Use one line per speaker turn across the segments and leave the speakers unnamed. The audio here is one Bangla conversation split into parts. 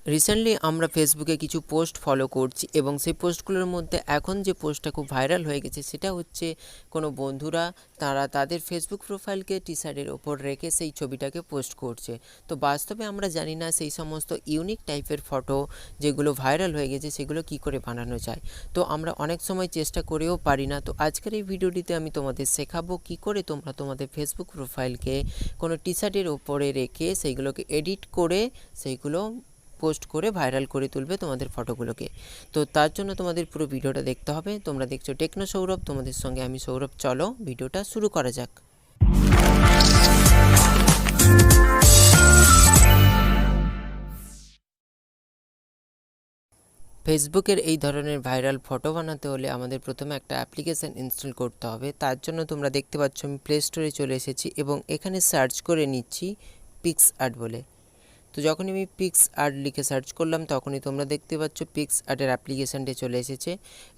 রিসেন্টলি আমরা ফেসবুকে কিছু পোস্ট ফলো করছি এবং সেই পোস্টগুলোর মধ্যে এখন যে পোস্টটা খুব ভাইরাল হয়ে গেছে সেটা হচ্ছে কোনো বন্ধুরা তারা তাদের ফেসবুক প্রোফাইলকে টি শার্টের ওপর রেখে সেই ছবিটাকে পোস্ট করছে। তো বাস্তবে আমরা জানি না সেই সমস্ত ইউনিক টাইপের ফটো যেগুলো ভাইরাল হয়ে গেছে সেগুলো কি করে বানানো যায়। তো আমরা অনেক সময় চেষ্টা করেও পারি না। তো আজকের এই ভিডিওটিতে আমি তোমাদের শেখাবো কি করে তোমরা তোমাদের ফেসবুক প্রোফাইলকে কোনো টি শার্টের ওপরে রেখে সেইগুলোকে এডিট করে সেইগুলো পোস্ট করে ভাইরাল করে তুলবে তোমাদের ফটোগুলোকে। তো তার জন্য তোমাদের পুরো ভিডিওটা দেখতে হবে। তোমরা দেখছো টেকনো সৌরভ, তোমাদের সঙ্গে আমি সৌরভ। চলো ভিডিওটা শুরু করা যাক। ফেসবুকের এই ধরনের ভাইরাল ফটো বানাতে হলে আমাদের প্রথমে একটা অ্যাপ্লিকেশান ইনস্টল করতে হবে। তার জন্য তোমরা দেখতে পাচ্ছ আমি প্লে স্টোরে চলে এসেছি এবং এখানে সার্চ করে নিচ্ছি পিক্স আর্ট বলে। তো যখনই আমি পিক্স আর্ট লিখে সার্চ করলাম তখনই তোমরা দেখতে পাচ্ছ পিক্স আর্টের অ্যাপ্লিকেশানটি চলে এসেছে।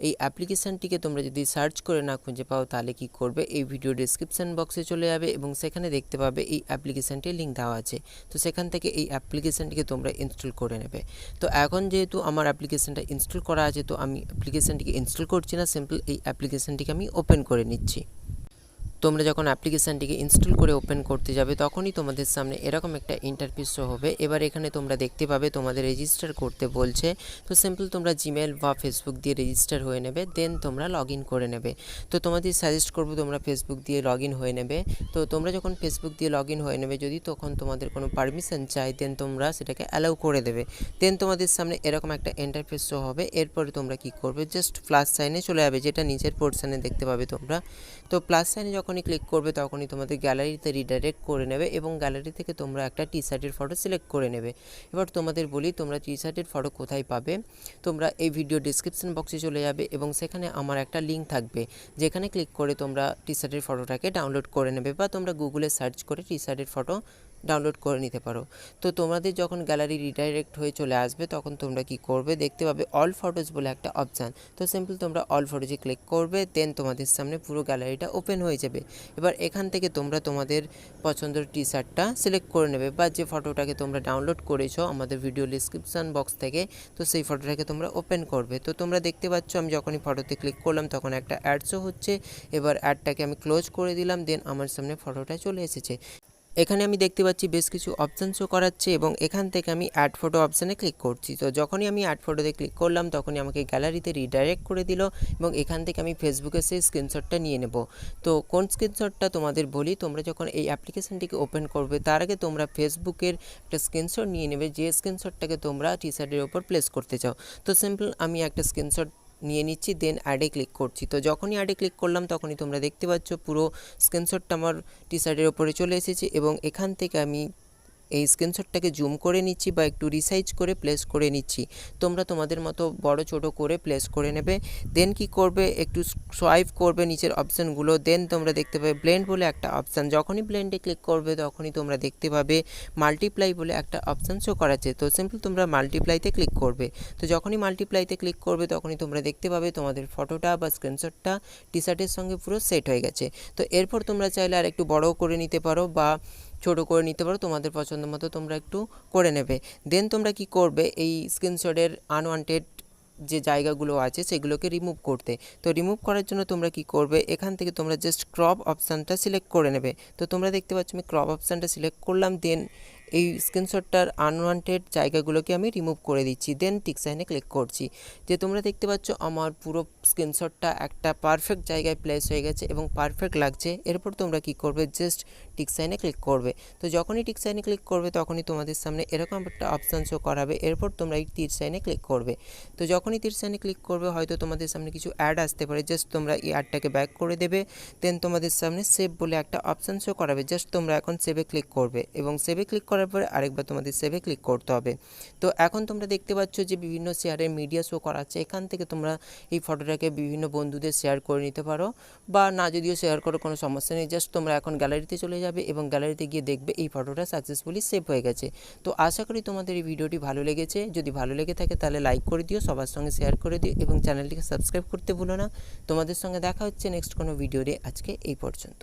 এই অ্যাপ্লিকেশানটিকে তোমরা যদি সার্চ করে না খুঁজে পাও তাহলে কি করবে, এই ভিডিও ডিসক্রিপশান বক্সে চলে যাবে এবং সেখানে দেখতে পাবে এই অ্যাপ্লিকেশানটির লিঙ্ক দেওয়া আছে। তো সেখান থেকে এই অ্যাপ্লিকেশানটিকে তোমরা ইনস্টল করে নেবে। তো এখন যেহেতু আমার অ্যাপ্লিকেশানটা ইনস্টল করা আছে তো আমি অ্যাপ্লিকেশানটিকে ইনস্টল করছি না, সিম্পল এই অ্যাপ্লিকেশানটিকে আমি ওপেন করে নিচ্ছি। তোমরা যখন অ্যাপ্লিকেশানটিকে ইনস্টল করে ওপেন করতে যাবে তখনই তোমাদের সামনে এরকম একটা ইন্টারফেস শো হবে। এবার এখানে তোমরা দেখতে পাবে তোমাদের রেজিস্টার করতে বলছে। তো সিম্পল তোমরা জিমেল বা ফেসবুক দিয়ে রেজিস্টার হয়ে নেবে, দেন তোমরা লগ ইন করে নেবে। তো তোমাদের সাজেস্ট করবো তোমরা ফেসবুক দিয়ে লগ ইন হয়ে নেবে। তো তোমরা যখন ফেসবুক দিয়ে লগ ইন হয়ে নেবে, যদি তখন তোমাদের কোনো পারমিশন চাই দেন তোমরা সেটাকে অ্যালাউ করে দেবে। দেন তোমাদের সামনে এরকম একটা ইন্টারফেস শো হবে। এরপরে তোমরা কি করবে, জাস্ট প্লাস সাইনে চলে যাবে, যেটা নিচের পোর্শনে দেখতে পাবে তোমরা। তো প্লাস সাইনে যখনই ক্লিক করবে তখনই তোমাদের গ্যালারিতে রিডাইরেক্ট করে নেবে এবং গ্যালারি থেকে তোমরা একটা টি শার্টের ফটো সিলেক্ট করে নেবে। এবার তোমাদের বলি তোমরা টি শার্টের ফটো কোথায় পাবে। তোমরা এই ভিডিও ডিসক্রিপশন বক্সে চলে যাবে এবং সেখানে আমার একটা লিঙ্ক থাকবে, যেখানে ক্লিক করে তোমরা টি শার্টের ফটোটাকে ডাউনলোড করে নেবে বা তোমরা গুগলে সার্চ করে টি শার্টের ফটো ডাউনলোড করে নিতে পারো। তো তোমাদের যখন গ্যালারি রিডাইরেক্ট হয়ে চলে আসবে তখন তোমরা কি করবে, দেখতে পাবে অল ফটোজ বলে একটা অপশান। তো সিম্পল তোমরা অল ফটোজে ক্লিক করবে, দেন তোমাদের সামনে পুরো গ্যালারিটা ওপেন হয়ে যাবে। এবার এখান থেকে তোমরা তোমাদের পছন্দের টি শার্টটা সিলেক্ট করে নেবে বা যে ফটোটাকে তোমরা ডাউনলোড করেছো আমাদের ভিডিও ডিসক্রিপশান বক্স থেকে, তো সেই ফটোটাকে তোমরা ওপেন করবে। তো তোমরা দেখতে পাচ্ছ আমি যখনই ফটোতে ক্লিক করলাম তখন একটা অ্যাড শো হচ্ছে। এবার অ্যাডটাকে আমি ক্লোজ করে দিলাম, দেন আমার সামনে ফটোটা চলে এসেছে। এখানে আমি দেখতে পাচ্ছি বেশ কিছু অপশান শো করাচ্ছে এবং এখান থেকে আমি অ্যাড ফটো অপশানে ক্লিক করছি। তো যখনই আমি অ্যাড ফটোতে ক্লিক করলাম তখনই আমাকে গ্যালারিতে রিডাইরেক্ট করে দিল এবং এখান থেকে আমি ফেসবুকে সেই স্ক্রিনশটটা নিয়ে নেব। তো কোন স্ক্রিনশটটা তোমাদের বলি, তোমরা যখন এই অ্যাপ্লিকেশানটিকে ওপেন করবে তার আগে তোমরা ফেসবুকের একটা স্ক্রিনশট নিয়ে নেবে, যে স্ক্রিনশটটাকে তোমরা টি শার্টের ওপর প্লেস করতে চাও। তো সিম্পল আমি একটা স্ক্রিনশট নিয়ে নিচ্ছি, দেন অ্যাডে ক্লিক করছি। তো যখনই অ্যাডে ক্লিক করলাম তখনই তোমরা দেখতে পাচ্ছ পুরো স্ক্রিনশটটা আমার টি শার্টের ওপরে চলে এসেছে এবং এখান থেকে আমি এই স্ক্রিনশটটাকে জুম করে নিচ্ছি বা একটু রিসাইজ করে প্লেস করে নিচ্ছি। তোমরা তোমাদের মতো বড় ছোট করে প্লেস করে নেবে। দেন কি করবে, একটু সোয়াইপ করবে নিচের অপশানগুলো, দেন তোমরা দেখতে পাবে ব্লেন্ড বলে একটা অপশান। যখনই ব্লেন্ডে ক্লিক করবে তখনই তোমরা দেখতে পাবে মাল্টিপ্লাই বলে একটা অপশান শো করাচ্ছে। তো সিম্পল তোমরা মাল্টিপ্লাইতে ক্লিক করবে। তো যখনই মাল্টিপ্লাইতে ক্লিক করবে তখনই তোমরা দেখতে পাবে তোমাদের ফটোটা বা স্ক্রিনশটটা টি শার্টের সঙ্গে পুরো সেট হয়ে গেছে। তো এরপর তোমরা চাইলে আর একটু বড়ও করে নিতে পারো বা ছোটো করে নিতে পারো, তোমাদের পছন্দ মতো তোমরা একটু করে নেবে। দেন তোমরা কি করবে, এই স্ক্রিনশটের আনওয়ান্টেড যে জায়গাগুলো আছে সেগুলোকে রিমুভ করতে। তো রিমুভ করার জন্য তোমরা কি করবে, এখান থেকে তোমরা জাস্ট ক্রপ অপশানটা সিলেক্ট করে নেবে। তো তোমরা দেখতে পাচ্ছ আমি ক্রপ অপশানটা সিলেক্ট করলাম, দেন এই স্ক্রিনশটটার আনওয়ান্টেড জায়গাগুলোকে আমি রিমুভ করে দিচ্ছি, দেন টিক সাইনে ক্লিক করছি। যে তোমরা দেখতে পাচ্ছ আমার পুরো স্ক্রিনশটটা একটা পারফেক্ট জায়গায় প্লেস হয়ে গেছে এবং পারফেক্ট লাগছে। এরপর তোমরা কি করবে, জাস্ট টিক সাইনে ক্লিক করবে। তো যখনই টিক সাইনে ক্লিক করবে তখনই তোমাদের সামনে এরকম একটা অপশান শো করাবে। এরপর তোমরা এই তীর সাইনে ক্লিক করবে। তো যখনই তীর সাইনে ক্লিক করবে হয়তো তোমাদের সামনে কিছু অ্যাড আসতে পারে, জাস্ট তোমরা এই অ্যাডটাকে ব্যাক করে দেবে। দেন তোমাদের সামনে সেভ বলে একটা অপশান শো করাবে, জাস্ট তোমরা এখন সেভে ক্লিক করবে এবং সেভে ক্লিক করার পরে আরেকবার তোমাদের সেভে ক্লিক করতে হবে। তো এখন তোমরা দেখতে পাচ্ছ যে বিভিন্ন শেয়ারের মিডিয়া শো করাচ্ছে। এখান থেকে তোমরা এই ফটোটাকে বিভিন্ন বন্ধুদের শেয়ার করে নিতে পারো বা না যদিও শেয়ার করো কোনো সমস্যা নেই, জাস্ট তোমরা এখন গ্যালারিতে চলে যাবে এবং গ্যালারিতে গিয়ে দেখবে এই ফটোটা সাকসেসফুলি সেভ হয়ে গেছে। তো আশা করি তোমাদের এই ভিডিওটি ভালো লেগেছে। যদি ভালো লেগে থাকে তাহলে লাইক করে দিও, সবার সঙ্গে শেয়ার করে দিও এবং চ্যানেলটিকে সাবস্ক্রাইব করতে ভুলো না। তোমাদের সঙ্গে দেখা হচ্ছে নেক্সট কোনো ভিডিওতে। আজকে এই পর্যন্ত।